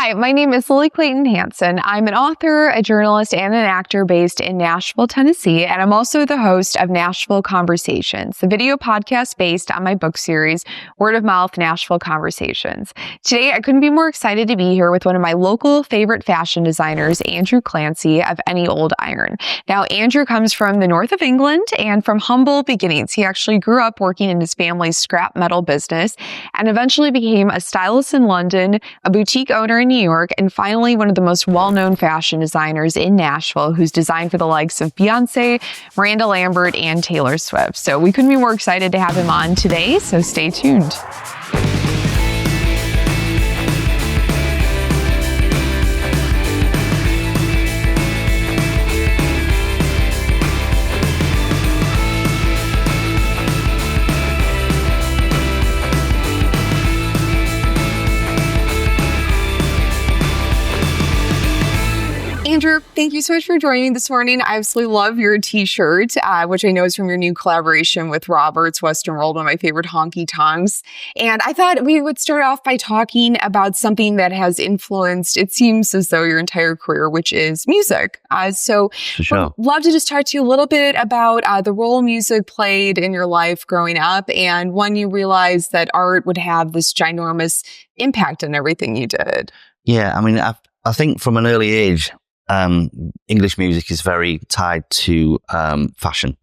Hi, my name is Lily Clayton Hanson. I'm an author, a journalist, and an actor based in Nashville, Tennessee, and I'm also the host of Nashville Conversations, the video podcast based on my book series, Word of Mouth Nashville Conversations. Today, I couldn't be more excited to be here with one of my local favorite fashion designers, Andrew Clancey of Any Old Iron. Now, Andrew comes from the north of England and from humble beginnings. He actually grew up working in his family's scrap metal business and eventually became a stylist in London, a boutique owner in New York, and finally one of the most well-known fashion designers in Nashville, who's designed for the likes of Beyoncé, Miranda Lambert, and Taylor Swift. So we couldn't be more excited to have him on today, so stay tuned. Andrew, thank you so much for joining me this morning. I absolutely love your t-shirt, which I know is from your new collaboration with Robert's Western World, one of my favorite honky tonks. And I thought we would start off by talking about something that has influenced, it seems as though, your entire career, which is music. So I'd love to just talk to you a little bit about the role music played in your life growing up and when you realized that art would have this ginormous impact on everything you did. Yeah, I mean, I think from an early age, English music is very tied to fashion,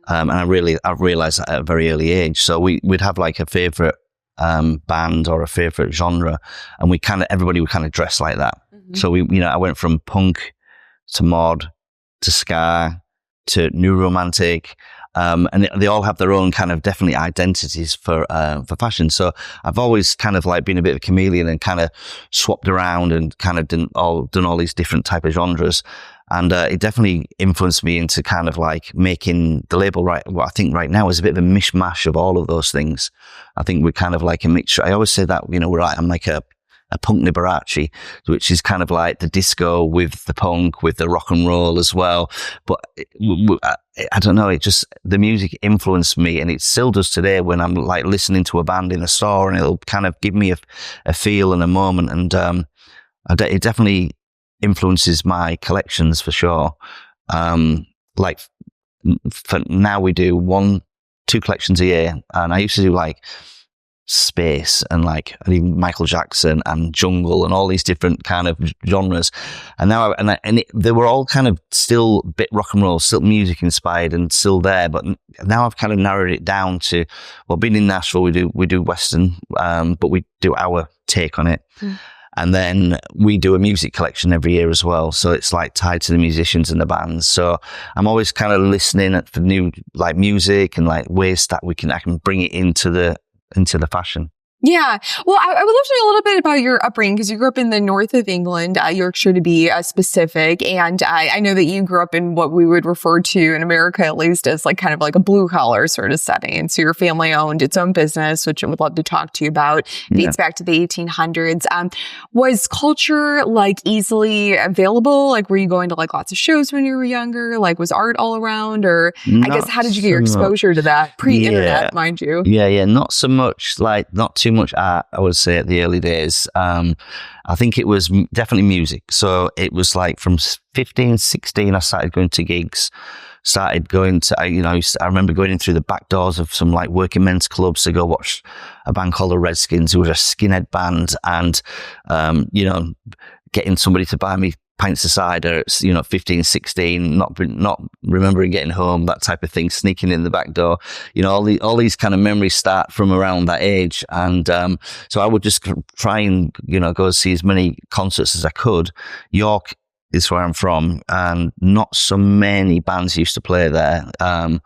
and I realized that at a very early age. So we'd have like a favorite band or a favorite genre, and everybody would kind of dress like that. Mm-hmm. So I went from punk to mod to ska to new romantic. And they all have their own kind of definitely identities for fashion. So I've always kind of like been a bit of a chameleon and kind of swapped around and kind of done all these different type of genres. And it definitely influenced me into kind of like making the label what I think right now is a bit of a mishmash of all of those things. I think we're kind of like a mixture. I always say that, I'm like a punk Liberace, which is kind of like the disco with the punk, with the rock and roll as well. But I don't know, the music influenced me, and it still does today when I'm like listening to a band in the store, and it'll kind of give me a feel and a moment. And it definitely influences my collections for sure. Like for now we do 1-2 collections a year, and I used to do like space and like Michael Jackson and jungle and all these different kind of genres, and now they were all kind of still a bit rock and roll, still music inspired and still there, but now I've kind of narrowed it down to, well, being in Nashville we do Western, but we do our take on it. And then we do a music collection every year as well. So it's like tied to the musicians and the bands. So I'm always kind of listening for new like music and like ways that I can bring it into the fashion. Yeah. Well, I would love to know a little bit about your upbringing, because you grew up in the north of England, Yorkshire to be specific. And I know that you grew up in what we would refer to in America, at least, as like kind of like a blue collar sort of setting. And so your family owned its own business, which I would love to talk to you about. It dates back to the 1800s. Was culture like easily available? Like, were you going to like lots of shows when you were younger? Like, was art all around? Or I guess, how did you get your exposure to that pre-internet, mind you? Yeah. Not so much, like not too much art, I would say, at the early days. I think it was definitely music. So it was like from 15, 16, I started going to gigs, I remember going in through the back doors of some like working men's clubs to go watch a band called the Redskins, who was a skinhead band, and, getting somebody to buy me pints of cider at 15, 16, not remembering getting home, that type of thing, sneaking in the back door. All these kind of memories start from around that age. And so I would just try and go see as many concerts as I could. York is where I'm from, and not so many bands used to play there. And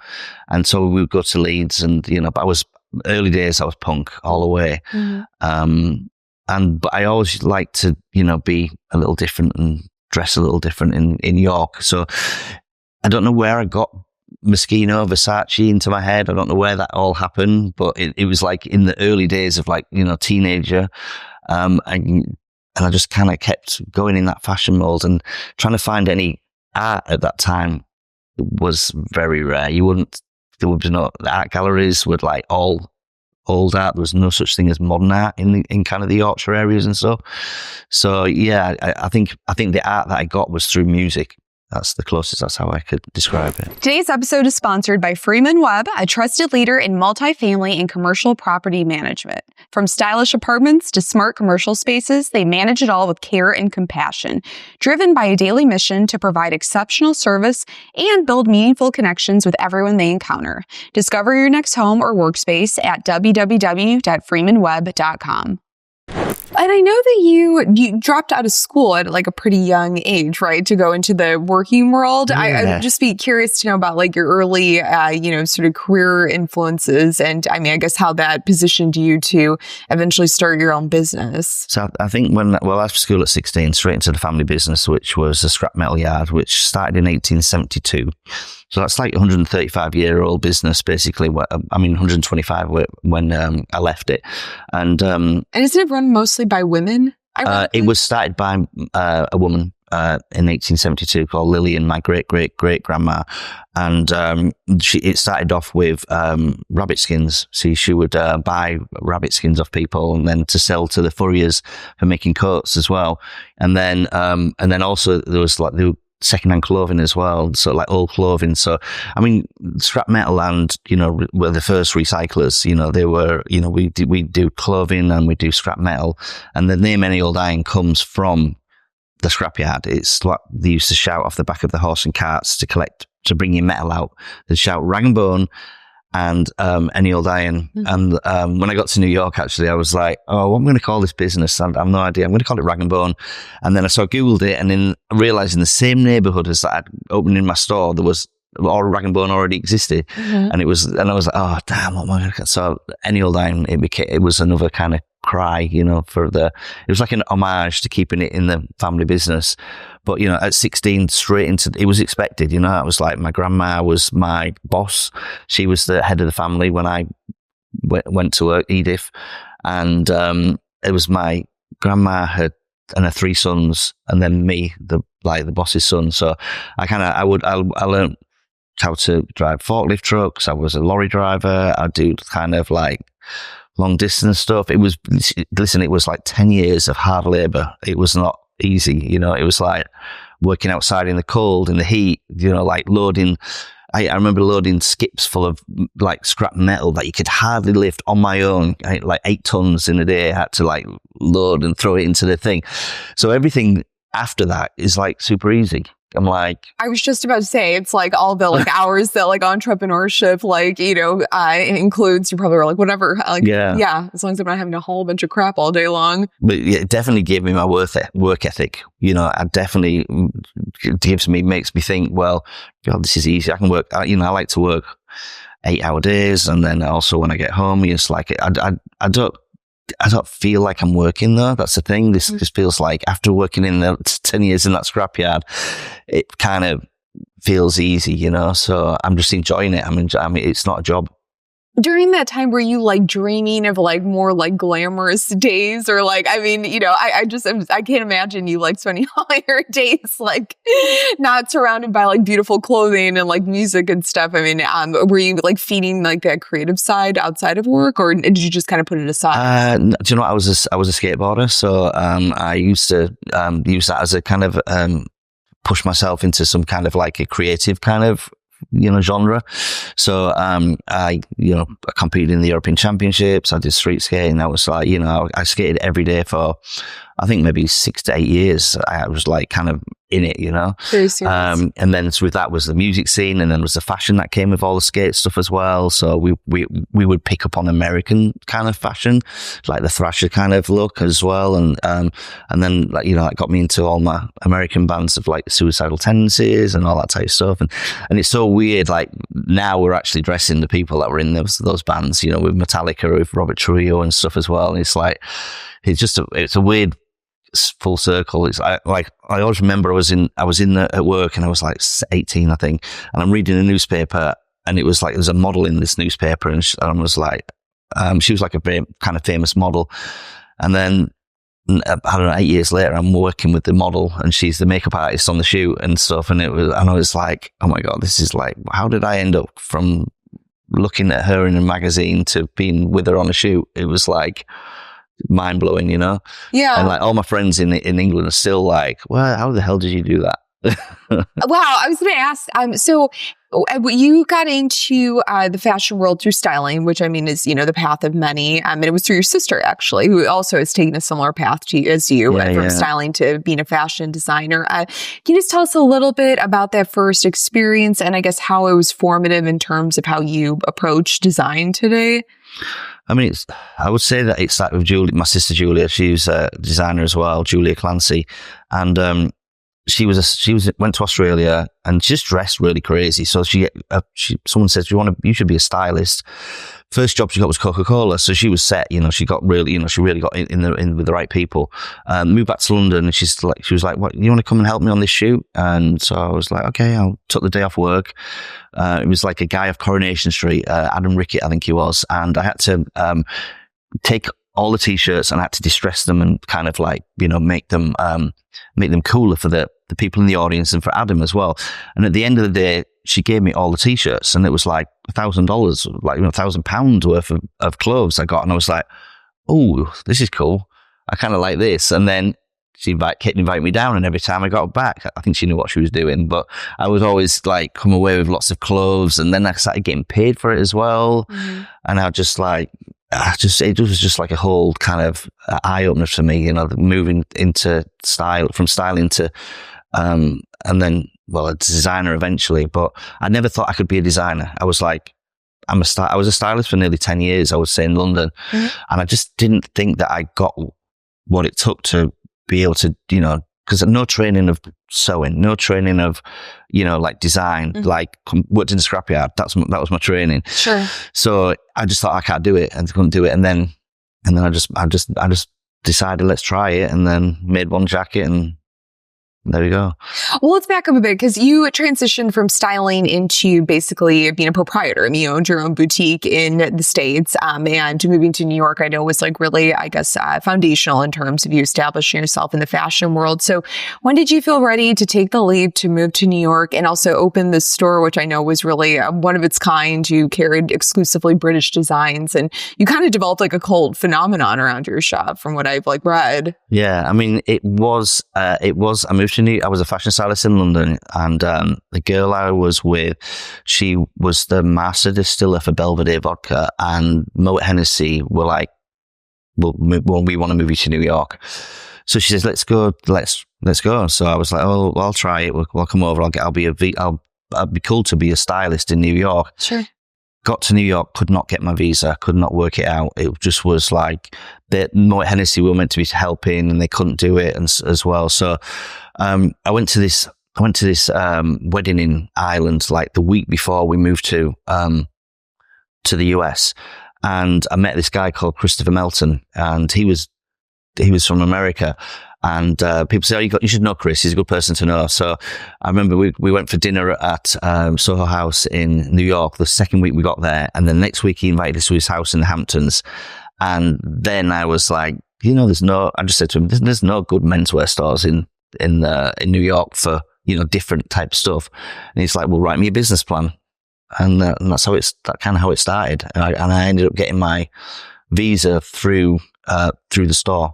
so we would go to Leeds, and but early days I was punk all the way. Mm-hmm. But I always liked to be a little different and dress a little different in York. So I don't know where I got Moschino, Versace into my head. I don't know where that all happened, but it was like in the early days of like, teenager. And I just kind of kept going in that fashion mold, and trying to find any art at that time was very rare. There was no, the art galleries would like all old art. There was no such thing as modern art in kind of the Yorkshire areas and stuff. So yeah, I think the art that I got was through music. That's the closest, that's how I could describe it. Today's episode is sponsored by Freeman Webb, a trusted leader in multifamily and commercial property management. From stylish apartments to smart commercial spaces, they manage it all with care and compassion. Driven by a daily mission to provide exceptional service and build meaningful connections with everyone they encounter. Discover your next home or workspace at www.freemanwebb.com. And I know that you dropped out of school at like a pretty young age, right, to go into the working world. Yeah. I would just be curious to know about like your early, sort of career influences, and I mean, I guess how that positioned you to eventually start your own business. So I think I left school at 16, straight into the family business, which was a scrap metal yard, which started in 1872. So that's like a 135-year-old business, basically. 125 when I left it. And isn't it run mostly by women? It was started by a woman in 1872 called Lillian, my great-great-great-grandma. And it started off with rabbit skins. See, she would buy rabbit skins off people and then to sell to the furriers for making coats as well. And then also there was like secondhand clothing as well, so like old clothing. So I mean, scrap metal and were the first recyclers. They were we do clothing and we do scrap metal, and the name Any Old Iron comes from the scrapyard. It's like they used to shout off the back of the horse and carts to bring your metal out. They'd shout rag and bone and Any Old Iron. Mm-hmm. And when I got to New York, actually, I was like, oh, what am I going to call this business? I have no idea. I'm going to call it Rag and Bone. And then I Googled it, and then I realized in the same neighborhood as that I'd opened in my store, there was Rag and Bone already existed. Mm-hmm. And I was like, oh, damn, what am I going to... So Any Old Iron, it was another kind of cry, it was like an homage to keeping it in the family business. But, at 16, straight into, it was expected, I was like, my grandma was my boss. She was the head of the family when I went to work, Edith. And, it was my grandma and her 3 sons, and then me, the boss's son. So I learned how to drive forklift trucks. I was a lorry driver. I do kind of like long distance stuff. It was like 10 years of hard labor. It was not easy. It was like working outside in the cold, in the heat, like loading. I remember loading skips full of like scrap metal that you could hardly lift on my own, like 8 tons in a day. I had to like load and throw it into the thing. So everything after that is like super easy. I'm like, I was just about to say, it's like all the like hours that like entrepreneurship, includes. You probably were like, whatever. Like, yeah, as long as I'm not having to haul a bunch of crap all day long. But it definitely gave me my work ethic. I definitely makes me think, well, God, this is easy. I can work. I like to work 8-hour days. And then also when I get home, it's like, I don't feel like I'm working though. That's the thing. This just feels like after working in the 10 years in that scrapyard, it kind of feels easy, so I'm just enjoying it. I mean, it's not a job. During that time, were you like dreaming of like more like glamorous days, or like, I mean, I can't imagine you like spending all your days like not surrounded by like beautiful clothing and like music and stuff. I mean, were you like feeding like that creative side outside of work, or did you just kind of put it aside? Do you know what? I was a skateboarder, so I used to use that as a kind of push myself into some kind of like a creative kind of genre. So I competed in the European Championships. I did street skating. I was like, I skated every day for I think maybe 6 to 8 years. I was like kind of in it, Very serious. And then with that was the music scene, and then was the fashion that came with all the skate stuff as well. So we would pick up on American kind of fashion, like the Thrasher kind of look as well. And then like, it got me into all my American bands of like Suicidal Tendencies and all that type of stuff. And it's so weird. Like now we're actually dressing the people that were in those bands, with Metallica, with Robert Trujillo and stuff as well. And it's like, it's a weird full circle. It's like I always remember I was at work, and I was like 18, I think, and I'm reading a newspaper, and it was like there's a model in this newspaper, and I was like, she was like a very kind of famous model, and then I don't know, 8 years later, I'm working with the model, and she's the makeup artist on the shoot and stuff, and I was like, oh my God, this is like, how did I end up from looking at her in a magazine to being with her on a shoot, it was like mind blowing, you know? Yeah. And like all my friends in England are still like, well, how the hell did you do that? Wow. I was going to ask, so you got into the fashion world through styling, which I mean is, the path of many. And it was through your sister, actually, who also has taken a similar path to you as you, from styling to being a fashion designer. Can you just tell us a little bit about that first experience and I guess how it was formative in terms of how you approach design today? I mean, I would say that it started with Julie, my sister Julia. She's a designer as well, Julia Clancey. And she went to Australia and just dressed really crazy. So someone said, you should be a stylist. First job she got was Coca-Cola. So she was set, she got really, she really got in with the right people. Moved back to London and she was like, what, you want to come and help me on this shoot? And so I was like, okay, I took the day off work. It was like a guy off Coronation Street, Adam Rickett, I think he was. And I had to, take all the t-shirts and I had to distress them and kind of like, make them cooler for the people in the audience and for Adam as well. And at the end of the day, she gave me all the t-shirts and it was like $1,000, like £1,000 worth of clothes I got. And I was like, oh, this is cool. I kind of like this. And then she kept inviting me down, and every time I got back, I think she knew what she was doing, but I was always like come away with lots of clothes, and then I started getting paid for it as well. Mm-hmm. And it was just like a whole kind of eye opener for me, moving into from styling to, and then, a designer eventually. But I never thought I could be a designer. I was like, I was a stylist for nearly 10 years, I would say, in London. Mm-hmm. And I just didn't think that I got what it took to be able to, because no training of sewing, no training of, like design, mm-hmm. like worked in a scrapyard. That was my training. Sure. So I just thought I can't do it and couldn't do it. And then I just decided, let's try it, and then made one jacket, and there you go. Well, let's back up a bit, because you transitioned from styling into basically being a proprietor. I mean, you owned your own boutique in the States, and moving to New York, I know, was like really, I guess, foundational in terms of you establishing yourself in the fashion world. So when did you feel ready to take the leap to move to New York and also open this store, which I know was really one of its kind? You carried exclusively British designs, and you kind of developed like a cult phenomenon around your shop from what I've read. Yeah, I mean, I was a fashion stylist in London, and the girl I was with, she was the master distiller for Belvedere vodka, and Moet Hennessy were like, well, we want to move you to New York. So she says, let's go. So I was like, oh, well, I'll try it. We'll come over. I'll be cool to be a stylist in New York. Sure. Got to New York, could not get my visa, could not work it out. It just was like that. Moet Hennessy were meant to be helping, and they couldn't do it, and as well. So I went to this wedding in Ireland like the week before we moved to the US, and I met this guy called Christopher Melton, and he was from America. And people say, oh, you should know Chris. He's a good person to know. So I remember we went for dinner at Soho House in New York the second week we got there. And the next week he invited us to his house in the Hamptons. And then I was like, I just said to him, there's no good menswear stores in New York for, different type stuff. And he's like, well, write me a business plan. And that's kind of how it started. And I ended up getting my visa through the store.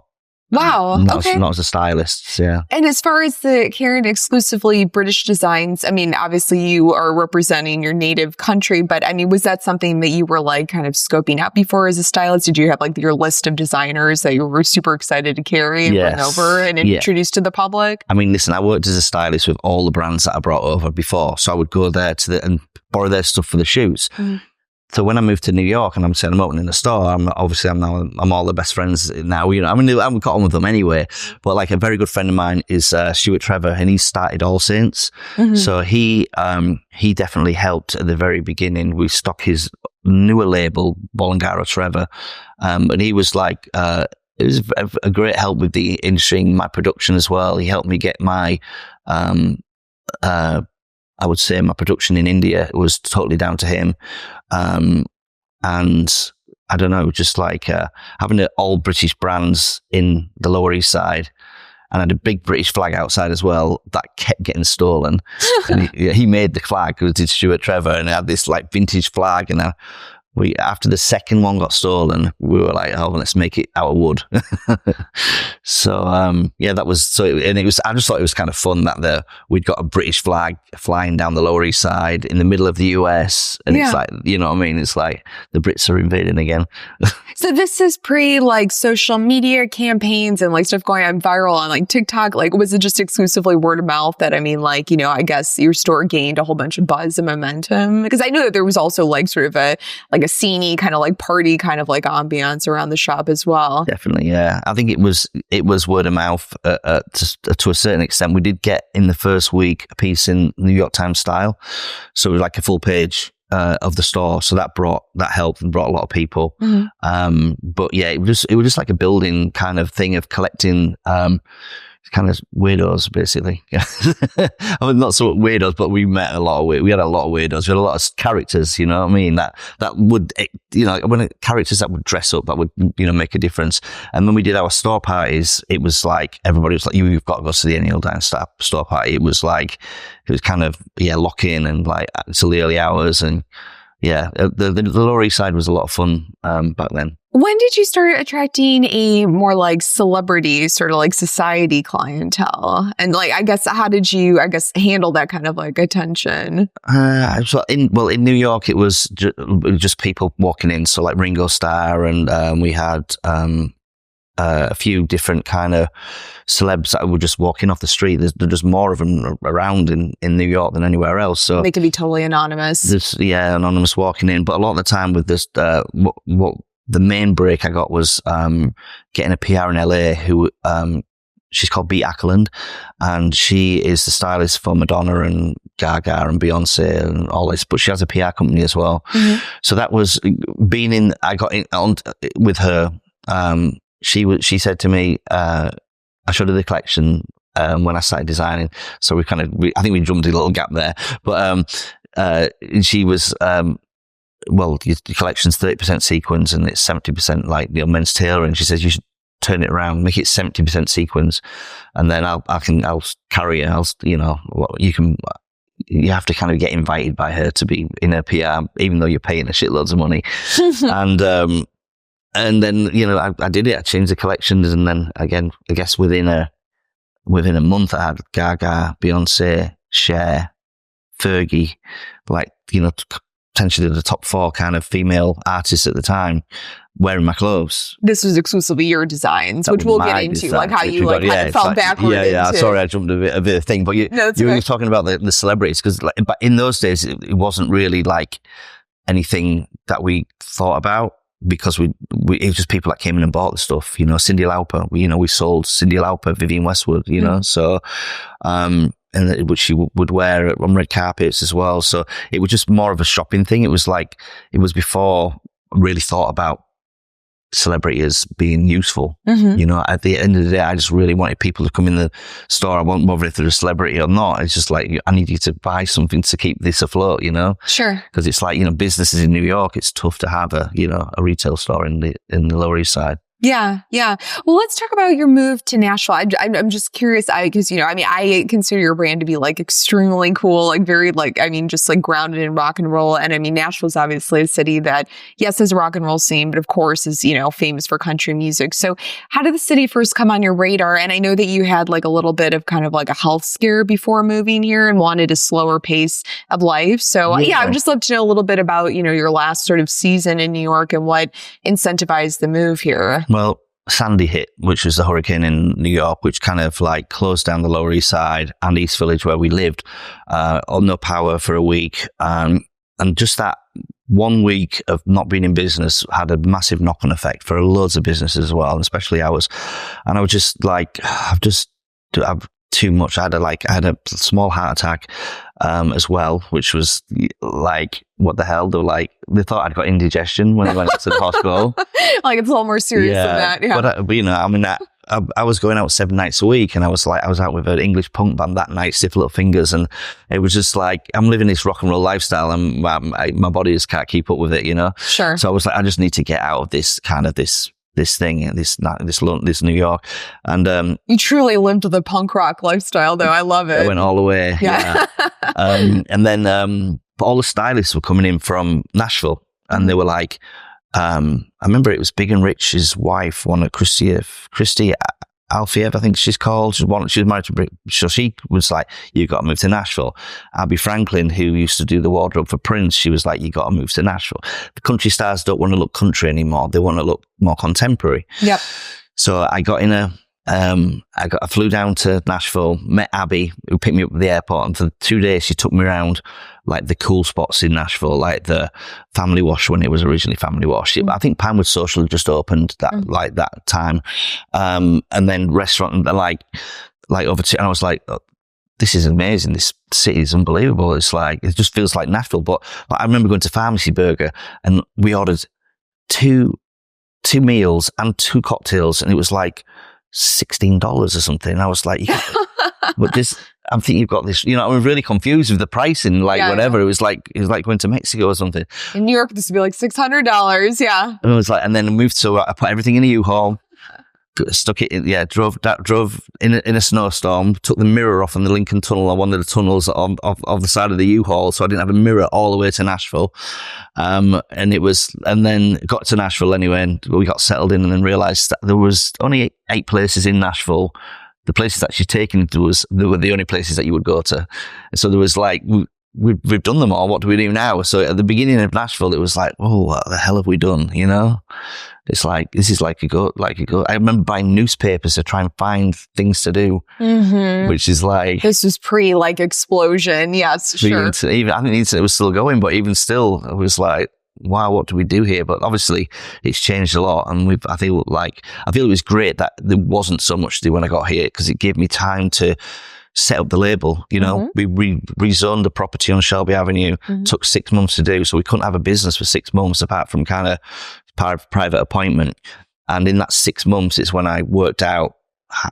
Wow. Okay. Not as a stylist, yeah. And as far as the carrying exclusively British designs, I mean, obviously you are representing your native country, but I mean, was that something that you were like kind of scoping out before as a stylist? Did you have like your list of designers that you were super excited to carry and bring over and introduce to the public? I mean, listen, I worked as a stylist with all the brands that I brought over before, so I would go there and borrow their stuff for the shoots. Mm. So when I moved to New York and I'm saying I'm opening a store, I'm all the best friends now. I mean, I've got on with them anyway. But like a very good friend of mine is Stuart Trevor, and he started All Saints. Mm-hmm. So he definitely helped at the very beginning. We stock his newer label, Bolangaro Trevor, and he was like, it was a great help with the industry, my production as well. He helped me get my I would say my production in India was totally down to him. And I don't know, just like having all British brands in the Lower East Side and had a big British flag outside as well that kept getting stolen. And he made the flag, because did Stuart Trevor, and it had this like vintage flag. And after the second one got stolen, we were like, oh, let's make it out of wood. So, that was so. And it was. I just thought it was kind of fun that we'd got a British flag flying down the Lower East Side in the middle of the US, and it's like, you know what I mean? It's like the Brits are invading again. So this is pre like social media campaigns and like stuff going on viral on like TikTok. Like, was it just exclusively word of mouth that, I mean, like, you know, I guess your store gained a whole bunch of buzz and momentum? Because I know that there was also like sort of a sceney kind of like party kind of like ambiance around the shop as well. Definitely, yeah. I think it was word of mouth to a certain extent. We did get in the first week a piece in New York Times style, so it was like a full page of the store. So that helped and brought a lot of people. Mm-hmm. But yeah, it was just like a building kind of thing of collecting kind of weirdos, basically. I mean, not so weirdos, but we had a lot of weirdos. We had a lot of characters, you know what I mean? That would, you know, characters that would dress up, that would, you know, make a difference. And when we did our store parties, it was like, everybody was like, you've got to go to the Neil Down store party. It was kind of, lock in and like till the early hours. And yeah, the Lower East Side was a lot of fun back then. When did you start attracting a more like celebrity sort of like society clientele? And like, I guess, how did you, handle that kind of like attention? So in New York, it was just people walking in. So like Ringo Starr, and we had a few different kind of celebs that were just walking off the street. There's just more of them around in New York than anywhere else. So they can be totally anonymous. Anonymous walking in. But a lot of the time with this, what the main break I got was getting a PR in LA who she's called Beat Ackland, and she is the stylist for Madonna and Gaga and Beyonce and all this, but she has a PR company as well. Mm-hmm. So that was I got in on with her. She said to me, I showed her the collection when I started designing. So I think we jumped a little gap there, but she was, your collection's 30% sequins and it's 70% like men's tailoring. She says you should turn it around, make it 70% sequins, and then I'll carry it. You have to kind of get invited by her to be in her PR, even though you're paying her shitloads of money. And then, I did it. I changed the collections, and then again, I guess within a month, I had Gaga, Beyonce, Cher, Fergie, potentially the top 4 kind of female artists at the time wearing my clothes. This was exclusively your designs, which we'll get into, like how you kind of fell backward. Yeah. Sorry, I jumped a bit of thing, but you were talking about the celebrities, because but in those days it wasn't really like anything that we thought about, because it was just people that came in and bought the stuff. Cyndi Lauper. We sold Cyndi Lauper, Vivienne Westwood. So. And which she would wear on red carpets as well. So it was just more of a shopping thing. It was before I really thought about celebrity as being useful. Mm-hmm. At the end of the day, I just really wanted people to come in the store. I won't bother if they're a celebrity or not. It's just like, I need you to buy something to keep this afloat, Sure. Because it's like, businesses in New York, it's tough to have a retail store in the Lower East Side. Yeah. Well, let's talk about your move to Nashville. I'm just curious, because, I consider your brand to be like extremely cool, like very just like grounded in rock and roll. And Nashville's obviously a city that, yes, has a rock and roll scene, but of course is, famous for country music. So how did the city first come on your radar? And I know that you had like a little bit of kind of like a health scare before moving here and wanted a slower pace of life. So I would just love to know a little bit about, your last sort of season in New York and what incentivized the move here. Well, Sandy hit, which was the hurricane in New York, which kind of like closed down the Lower East Side and East Village where we lived, on no power for a week. And just that 1 week of not being in business had a massive knock-on effect for loads of businesses as well, and especially ours. And I was just like, I've too much. I had a small heart attack, as well, which was like, what the hell? They thought I'd got indigestion when I went to the hospital. Like, it's a little more serious than that. Yeah. But I was going out 7 nights a week, and I was out with an English punk band that night, Stiff Little Fingers, and it was just like, I'm living this rock and roll lifestyle, and my body just can't keep up with it, Sure. So I was like, I just need to get out of this thing, this New York. And you truly lived the punk rock lifestyle, though. I love it. I went all the way. Yeah. And then all the stylists were coming in from Nashville, and they were like, I remember it was Big and Rich's wife, one of Christy Alfiev, I think she's called. She was married to Brit. So she was like, you got to move to Nashville. Abby Franklin, who used to do the wardrobe for Prince, she was like, you got to move to Nashville. The country stars don't want to look country anymore. They want to look more contemporary. Yep. So I got in I flew down to Nashville, met Abby, who picked me up at the airport, and for 2 days she took me around like the cool spots in Nashville, like the Family Wash when it was originally Family Wash. I think Pinewood Social had just opened that time, and then restaurant like over to, and I was like, oh, this is amazing. This city is unbelievable. It's like, it just feels like Nashville. But I remember going to Pharmacy Burger, and we ordered two meals and 2 cocktails, and it was like $16 or something. And I was like, but this, I'm thinking you've got this, I was really confused with the pricing, whatever. It was like going to Mexico or something. In New York, this would be like $600. Yeah. And it was like, and then I moved, so I put everything in a U-Haul, stuck it in, drove in a snowstorm, took the mirror off on the Lincoln Tunnel on one of the tunnels of the side of the U-Haul, so I didn't have a mirror all the way to Nashville. And then got to Nashville anyway, and we got settled in, and then realised that there was only 8 places in Nashville. The places that she's taken they were the only places that you would go to. So there was like, we've done them all. What do we do now? So at the beginning of Nashville, it was like, oh, what the hell have we done? It's like, this is like a go. I remember buying newspapers to try and find things to do, which is like, this was pre explosion. Yes, sure. I think the internet was still going, but even still, it was like, wow, what do we do here? But obviously it's changed a lot, and I feel it was great that there wasn't so much to do when I got here, because it gave me time to set up the label. We rezoned the property on Shelby Avenue, took 6 months to do, so we couldn't have a business for 6 months apart from kind of private appointment. And in that 6 months, it's when I worked out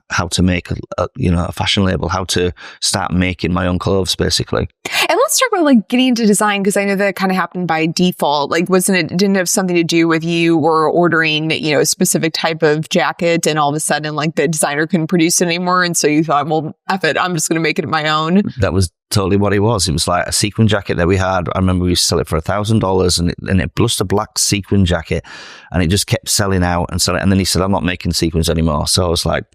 how to make a fashion label, how to start making my own clothes, basically. And let's talk about getting into design, because I know that kind of happened by default. Didn't have something to do with you or ordering, a specific type of jacket, and all of a sudden the designer couldn't produce it anymore, and so you thought, well, F it, I'm just going to make it my own. That was totally what it was. It was like a sequin jacket that we had. I remember we used to sell it for $1,000, and it blushed a black sequin jacket, and it just kept selling out and selling. And then he said, I'm not making sequins anymore. So I was like,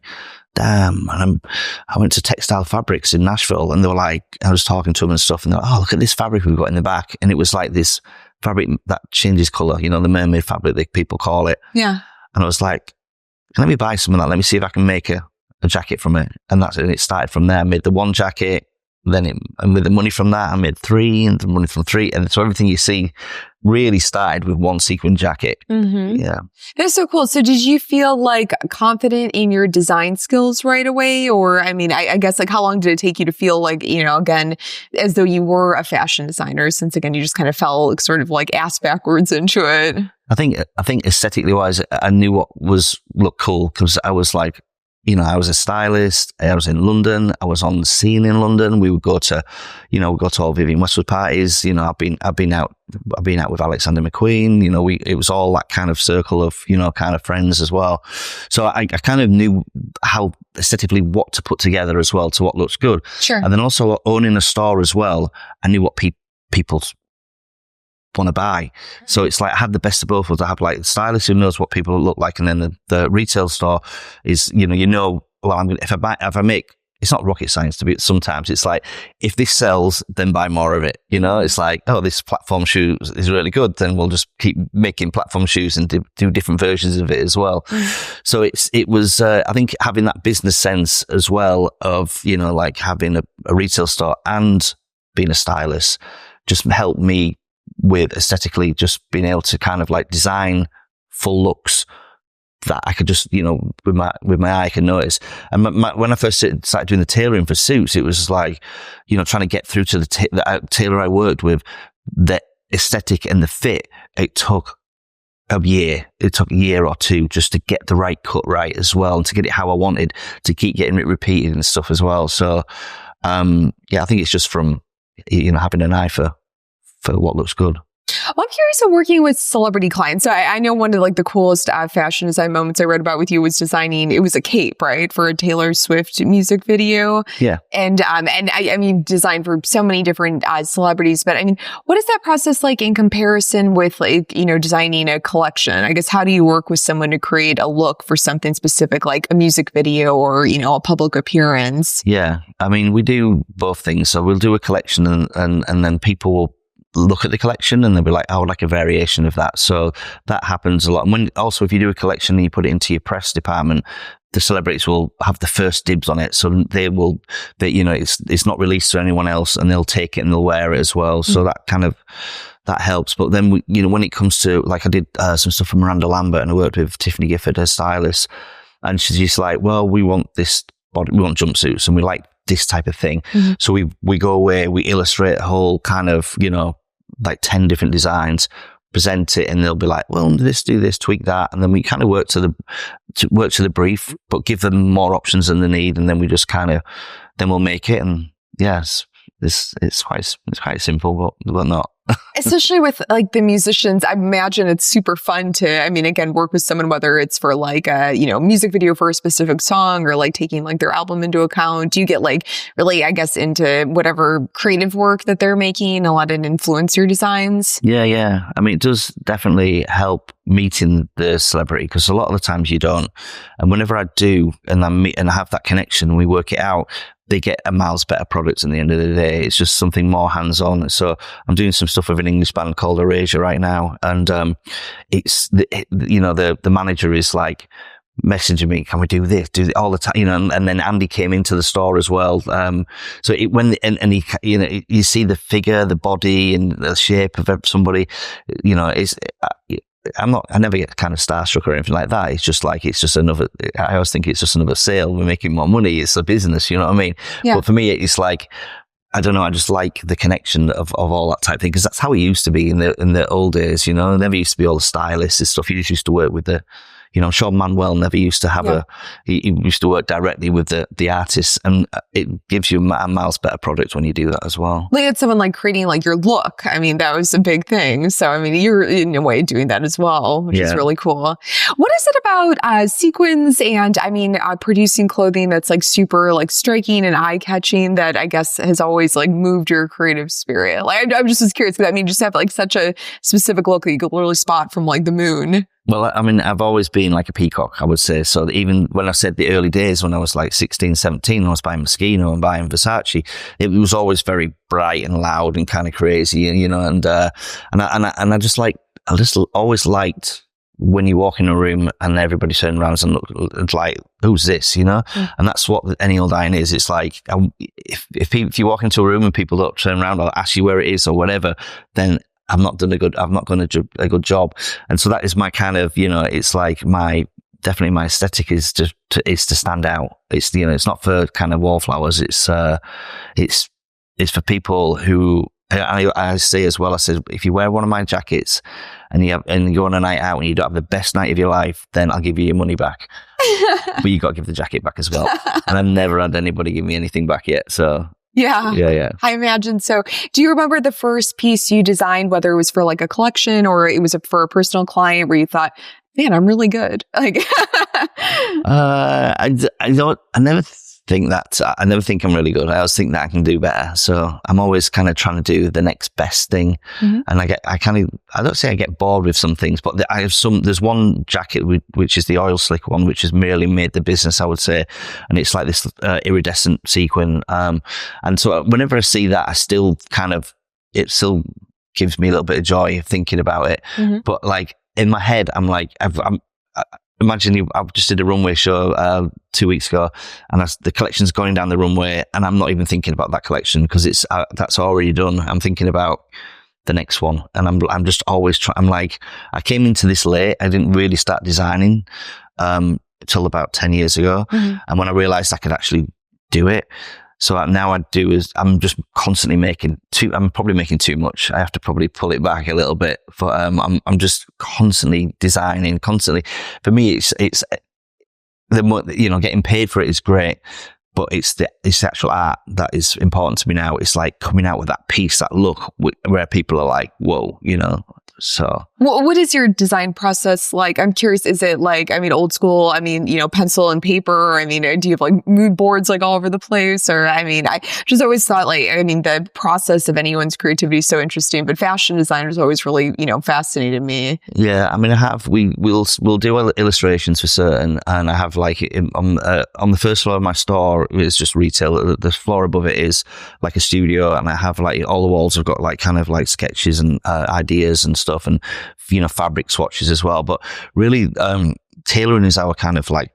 damn. And I went to Textile Fabrics in Nashville, and they were like, I was talking to them and stuff, and they're like, oh, look at this fabric we've got in the back. And it was like this fabric that changes colour, the mermaid fabric that people call it. Yeah. And I was like, let me buy some of that. Let me see if I can make a jacket from it. And it started from there. I made the 1 jacket. And with the money from that, I made 3, and the money from 3. And so everything you see really started with 1 sequin jacket. Yeah. That's so cool. So did you feel confident in your design skills right away? Or, I guess how long did it take you to feel again, as though you were a fashion designer, since again, you just kind of fell sort of ass backwards into it? I think aesthetically wise, I knew what looked cool, because I was like, I was a stylist. I was in London. I was on the scene in London. We would go to, all Vivienne Westwood parties. I've been out with Alexander McQueen. It was all that kind of circle of, kind of friends as well. So I kind of knew how aesthetically what to put together as well to what looks good. Sure. And then also owning a store as well, I knew what people want to buy. So it's like I had the best of both worlds. I have the stylist who knows what people look like, and then the retail store is, well, if I make, it's not rocket science to be, sometimes it's like, if this sells, then buy more of it. It's like, oh, this platform shoe is really good, then we'll just keep making platform shoes and do different versions of it as well. So it was, I think having that business sense as well of, having a retail store and being a stylist just helped me with aesthetically just being able to kind of design full looks that I could just, with my eye I can notice. And when I first started doing the tailoring for suits, it was trying to get through to the tailor I worked with, the aesthetic and the fit. It took a year. It took a year or 2 just to get the right cut right as well, and to get it how I wanted, to keep getting it repeated and stuff as well. So, I think it's just from, having an eye for what looks good. Well, I'm curious about working with celebrity clients. So I know one of like the coolest fashion design moments I read about with you was designing, it was a cape, right? For a Taylor Swift music video. Yeah. And I mean, designed for so many different celebrities. But I mean, what is that process like in comparison with like, you know, designing a collection? I guess, how do you work with someone to create a look for something specific, like a music video or, you know, a public appearance? Yeah. I mean, we do both things. So we'll do a collection and then people will look at the collection and they'll be like, oh, like a variation of that. So that happens a lot. And also, if you do a collection and you put it into your press department, the celebrities will have the first dibs on it. So you know, it's not released to anyone else, and they'll take it and they'll wear it as well. So that helps. But then, you know, when it comes to, like, I did some stuff for Miranda Lambert and I worked with Tiffany Gifford, her stylist, and she's just like, well, we want this body, we want jumpsuits and we like this type of thing. Mm-hmm. So we go away, we illustrate a whole kind of, you know, like 10 different designs, present it, and they'll be like, well, do this, tweak that. And then we kind of work to the brief, but give them more options than they need. And then we just then we'll make it. And yes, it's quite simple, but not. Especially with like the musicians, I imagine it's super fun to, I mean, again, work with someone, whether it's for like a, you know, music video for a specific song or like taking like their album into account. Do you get like really, I guess, into whatever creative work that they're making, a lot of influencer designs? Yeah. I mean, it does definitely help meeting the celebrity, because a lot of the times you don't. And whenever I do, and I have that connection, we work it out, they get a miles better product in the end of the day. It's just something more hands-on. So I'm doing some stuff with an English band called Erasure right now. And the manager is like messaging me, can we do this all the time, you know, and then Andy came into the store as well. So he, you know, you see the figure, the body and the shape of somebody, you know, I never get kind of starstruck or anything like that. It's just another, I always think it's just another sale. We're making more money. It's a business, you know what I mean? Yeah. But for me, it's like, I don't know, I just like the connection of all that type of thing, because that's how it used to be in the old days, you know. There never used to be all the stylists and stuff. You just used to work with you know, Sean Manuel never used to have he used to work directly with the artists, and it gives you a miles better product when you do that as well. Like, it's someone like creating like your look. I mean, that was a big thing. So, I mean, you're in a way doing that as well, which is really cool. What is it about sequins and, I mean, producing clothing that's like super like striking and eye-catching that I guess has always like moved your creative spirit? Like, I'm just curious, because I mean, just have like such a specific look that you could literally spot from like the moon. Well, I mean, I've always been like a peacock, I would say. So even when I said the early days, when I was like 16, 17, I was buying Moschino and buying Versace, it was always very bright and loud and kind of crazy, you know, and I just always liked when you walk in a room and everybody turns around and look like, who's this, you know? Mm. And that's what any old iron is. It's like, if you walk into a room and people don't turn around or ask you where it is or whatever, then I've not done a good job. And so that is my kind of, you know, it's like definitely my aesthetic is to stand out. It's, you know, it's not for kind of wallflowers. It's for people who, I say as well, I said, if you wear one of my jackets and you go on a night out and you don't have the best night of your life, then I'll give you your money back. But you got to give the jacket back as well. And I've never had anybody give me anything back yet. So Yeah. I imagine so. Do you remember the first piece you designed, whether it was for like a collection or it was for a personal client, where you thought, man, I'm really good? Like, I never think that. I never think I'm really good. I always think that I can do better. So I'm always kind of trying to do the next best thing. Mm-hmm. And I don't say I get bored with some things, but there's one jacket which is the oil slick one, which has merely made the business, I would say. And it's like this iridescent sequin. And so whenever I see that, it still gives me a little bit of joy thinking about it. Mm-hmm. But like in my head, I'm like, imagine I just did a runway show 2 weeks ago, and the collection's going down the runway, and I'm not even thinking about that collection because it's that's already done. I'm thinking about the next one, and I'm just always trying. I'm like, I came into this late. I didn't really start designing till about 10 years ago, mm-hmm. and when I realized I could actually do it. So now I'm just constantly I'm probably making too much. I have to probably pull it back a little bit. But I'm just constantly designing, constantly. For me, it's the more, you know, getting paid for it is great. but it's the actual art that is important to me now. It's like coming out with that piece, that look where people are like, whoa, so. What is your design process like? I'm curious, is it like, old school, pencil and paper? Do you have like mood boards like all over the place? Or, I just always thought the process of anyone's creativity is so interesting, but fashion designers always really, fascinated me. Yeah, we'll do illustrations for certain, and I have like on the first floor of my store, it's just retail. The floor above it is like a studio, and I have like all the walls have got like kind of like sketches and ideas and stuff, and fabric swatches as well. But really, tailoring is our kind of like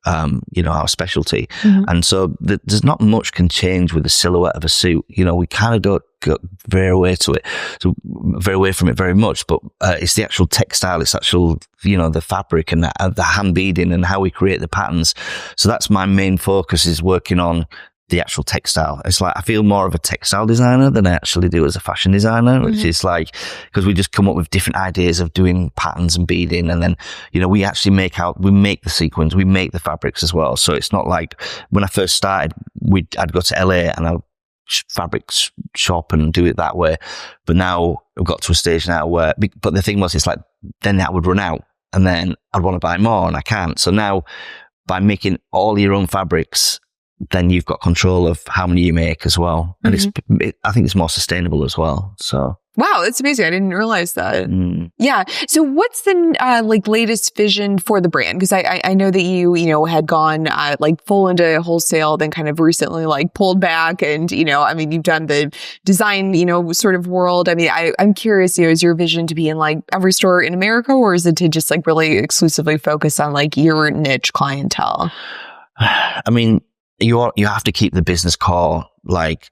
our specialty. Mm-hmm. And so there's not much can change with the silhouette of a suit. We kind of don't go very away from it very much, but it's the actual textile, it's actual, the fabric and the hand beading and how we create the patterns. So that's my main focus, is working on the actual textile. It's like I feel more of a textile designer than I actually do as a fashion designer, which is like, because we just come up with different ideas of doing patterns and beading, and then we actually make the sequins, we make the fabrics as well. So it's not like when I first started, I'd go to LA and I'd fabric shop and do it that way. But now I've got to a stage now where, but the thing was, it's like then that would run out, and then I'd want to buy more and I can't. So now by making all your own fabrics, then you've got control of how many you make as well. And I think it's more sustainable as well. So. Wow, that's amazing. I didn't realize that. Yeah. So what's the latest vision for the brand? Because I know that you had gone full into wholesale, then kind of recently pulled back, and you've done the design sort of world. I'm curious, is your vision to be in every store in America, or is it to just really exclusively focus on your niche clientele? You have to keep the business core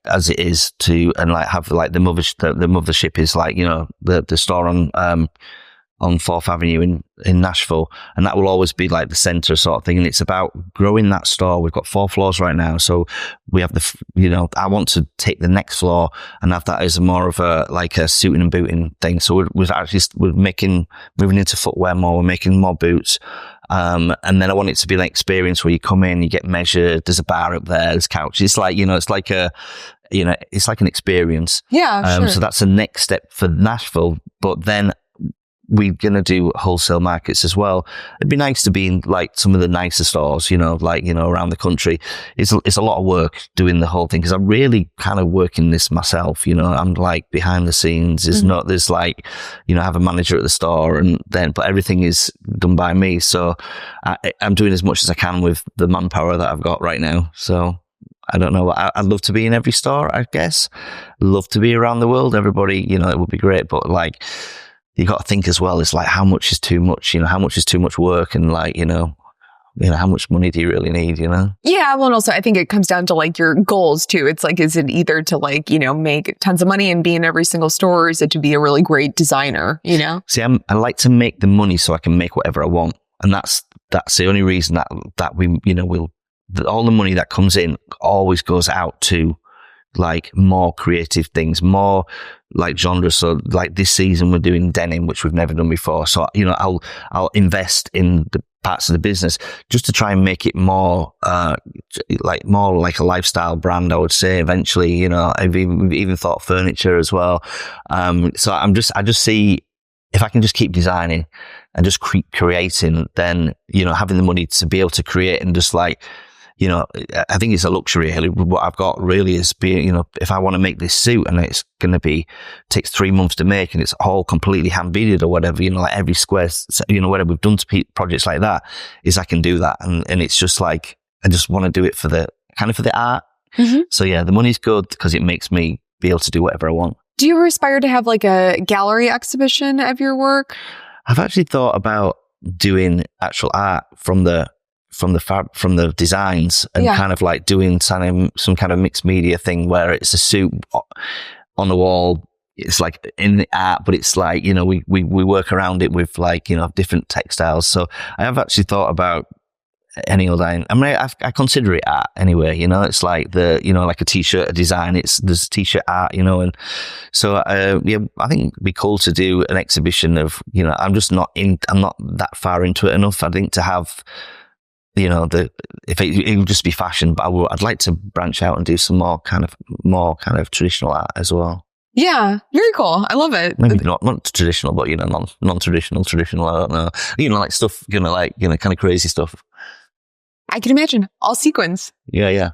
as it is and have the mothership is the store on 4th Avenue in Nashville, and that will always be the center sort of thing. And it's about growing that store. We've got 4 floors right now, so we have I want to take the next floor and have that as more of a suiting and booting thing. So we're moving into footwear more. We're making more boots. And then I want it to be an experience where you come in, you get measured, there's a bar up there, there's couches. It's like an experience. Yeah, sure. So that's the next step for Nashville. But then we're going to do wholesale markets as well. It'd be nice to be in some of the nicer stores, around the country. It's a lot of work doing the whole thing, because I'm really kind of working this myself. I'm behind the scenes. There's I have a manager at the store, but everything is done by me. So I'm doing as much as I can with the manpower that I've got right now. So I don't know. I'd love to be in every store, I guess. Love to be around the world. Everybody, it would be great. But you got to think as well, it's how much is too much, how much is too much work, and how much money do you really need, Yeah, well, and also I think it comes down to your goals too. It's is it either to make tons of money and be in every single store, or is it to be a really great designer, See, I like to make the money so I can make whatever I want. And that's the only reason that we, all the money that comes in always goes out to more creative things, more genres. So this season we're doing denim, which we've never done before. So, I'll invest in the parts of the business just to try and make it more more like a lifestyle brand, I would say eventually. I've even thought furniture as well. So I just see, if I can just keep designing and just keep creating, then, having the money to be able to create and just I think it's a luxury. What I've got really is being, if I want to make this suit and it's going to takes 3 months to make, and it's all completely hand beaded or whatever, every square, whatever we've done to projects like that, is I can do that. And it's just I just want to do it for the art. Mm-hmm. So yeah, the money's good because it makes me be able to do whatever I want. Do you ever aspire to have a gallery exhibition of your work? I've actually thought about doing actual art from the designs, and kind of doing some kind of mixed media thing where it's a suit on the wall. It's in the art, but it's we work around it with different textiles. So I have actually thought about any old I consider it art anyway. It's like a t-shirt, a design. There's t-shirt art, and so I think it'd be cool to do an exhibition of I'm not that far into it enough, I think, to have if it would just be fashion, but I'd like to branch out and do some more kind of traditional art as well. Yeah, very cool. I love it. Maybe not traditional, but non-traditional, traditional. I don't know. Like stuff. Kind of crazy stuff. I can imagine all sequins. Yeah.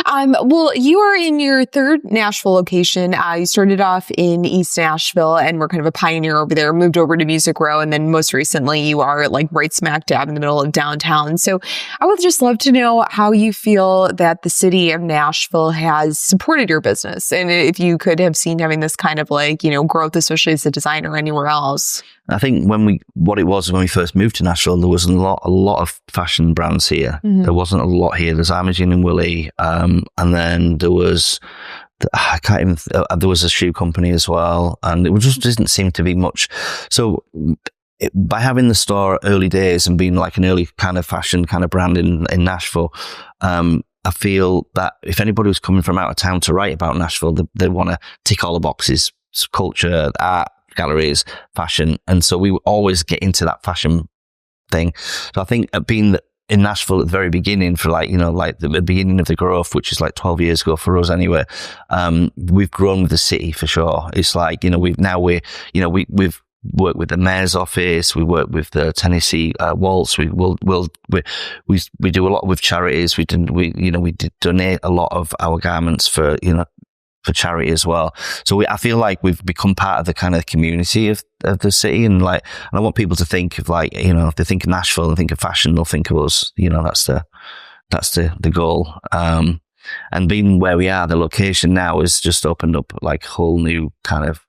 Well, you are in your third Nashville location. You started off in East Nashville and were kind of a pioneer over there, moved over to Music Row. And then most recently you are like right smack dab in the middle of downtown. So I would just love to know how you feel that the city of Nashville has supported your business. And if you could have seen having this kind of like, growth, especially as a designer anywhere else. I think when we first moved to Nashville, there was a lot of fashion brands here. Mm-hmm. There wasn't a lot here. There's Imogene and Willie, and then there was there was a shoe company as well, and it just didn't seem to be much. So by having the store early days and being like an early kind of fashion kind of brand in Nashville, I feel that if anybody was coming from out of town to write about Nashville, they want to tick all the boxes: culture, art, galleries, fashion. And so we would always get into that fashion thing. So I think being in Nashville at the very beginning for the beginning of the growth, which is like 12 years ago for us anyway, we've grown with the city for sure. It's like, we've worked with the mayor's office. We work with the Tennessee Waltz. We do a lot with charities. We did donate a lot of our garments for charity as well. So I feel like we've become part of the kind of community of the city, and I want people to think of if they think of Nashville and think of fashion, they'll think of us. That's the goal. And being where we are, the location now has just opened up like a whole new kind of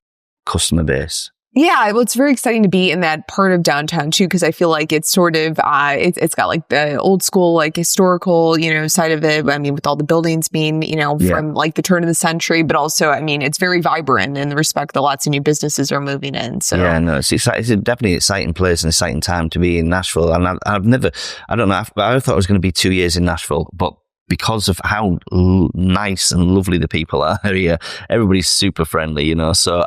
customer base. Yeah, well, it's very exciting to be in that part of downtown too, because I feel like it's sort of it's got like the old school, like historical, side of it. I mean, with all the buildings being, from like the turn of the century, but also, I mean, it's very vibrant in the respect that lots of new businesses are moving in. So yeah, no, it's definitely an exciting place and exciting time to be in Nashville. And I thought it was going to be 2 years in Nashville, but because of how nice and lovely the people are here, everybody's super friendly, So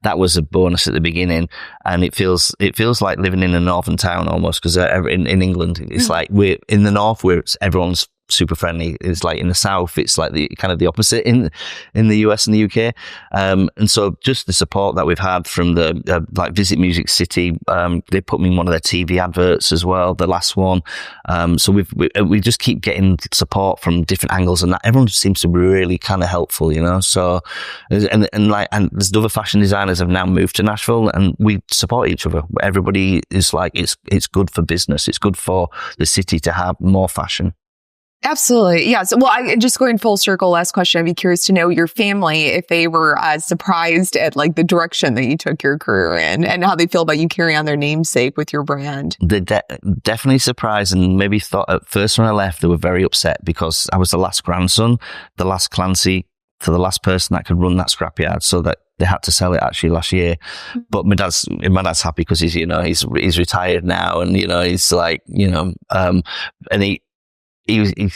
that was a bonus at the beginning, and it feels like living in a northern town almost. Because in England, it's like we're in the north where everyone's super friendly. It's like in the south, it's like the kind of the opposite in the US and the UK. And so just the support that we've had from the like Visit Music City, they put me in one of their TV adverts as well, the last one. So we just keep getting support from different angles, and that everyone seems to be really kind of helpful, So and there's other fashion designers have now moved to Nashville, and we support each other. Everybody is like it's good for business. It's good for the city to have more fashion. Absolutely. Yes. Well, just going full circle, last question. I'd be curious to know your family, if they were surprised at like the direction that you took your career in, and how they feel about you carrying on their namesake with your brand. They're definitely surprised, and maybe thought at first when I left, they were very upset because I was the last grandson, the last Clancey, for the last person that could run that scrapyard, so that they had to sell it actually last year. But my dad's happy because he's retired now, and he's like, and he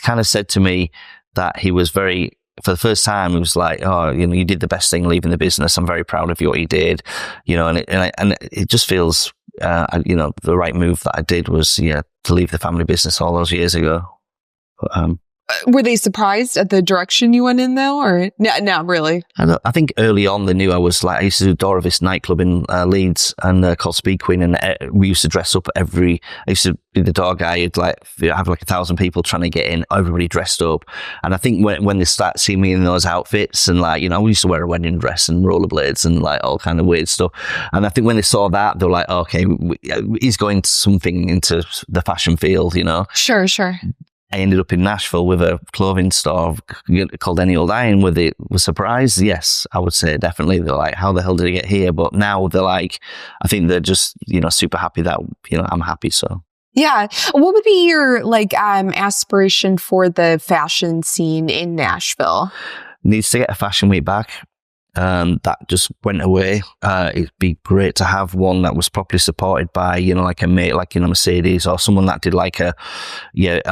kind of said to me that he was for the first time, he was like, oh, you did the best thing leaving the business. I'm very proud of you, what you did, and it just feels, the right move that I did was, to leave the family business all those years ago. But, were they surprised at the direction you went in though, or not really? I think early on they knew I used to do door of this nightclub in Leeds and called Speed Queen, and we used to dress up I used to be the door guy. You'd have like 1,000 people trying to get in, everybody dressed up. And I think when they start seeing me in those outfits, and we used to wear a wedding dress and rollerblades and like all kind of weird stuff. And I think when they saw that, they were like, okay, he's going something into the fashion field, Sure. I ended up in Nashville with a clothing store called Any Old Iron. Were they surprised? Yes, I would say definitely. They're like, how the hell did he get here? But now they're like, I think they're just, super happy that, I'm happy. So. Yeah. What would be your aspiration for the fashion scene in Nashville? Needs to get a fashion week back. That just went away. It'd be great to have one that was properly supported by, like a mate, like, Mercedes, or someone that did I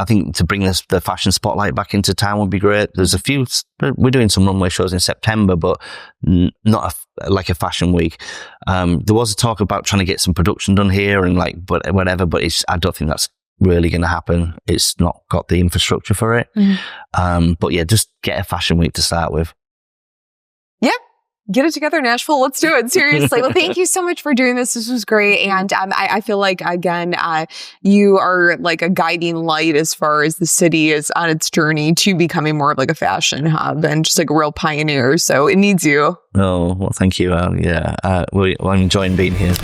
think to bring the fashion spotlight back into town would be great. There's a few, we're doing some runway shows in September, but not like a fashion week. There was a talk about trying to get some production done here and but whatever, but I don't think that's really going to happen. It's not got the infrastructure for it. But yeah, just get a fashion week to start with. Yeah. Get it together, Nashville. Let's do it. Seriously. Well, thank you so much for doing this. This was great. And I feel like, again, you are like a guiding light as far as the city is on its journey to becoming more of like a fashion hub and just like a real pioneer. So it needs you. Oh, well, thank you. I'm enjoying being here.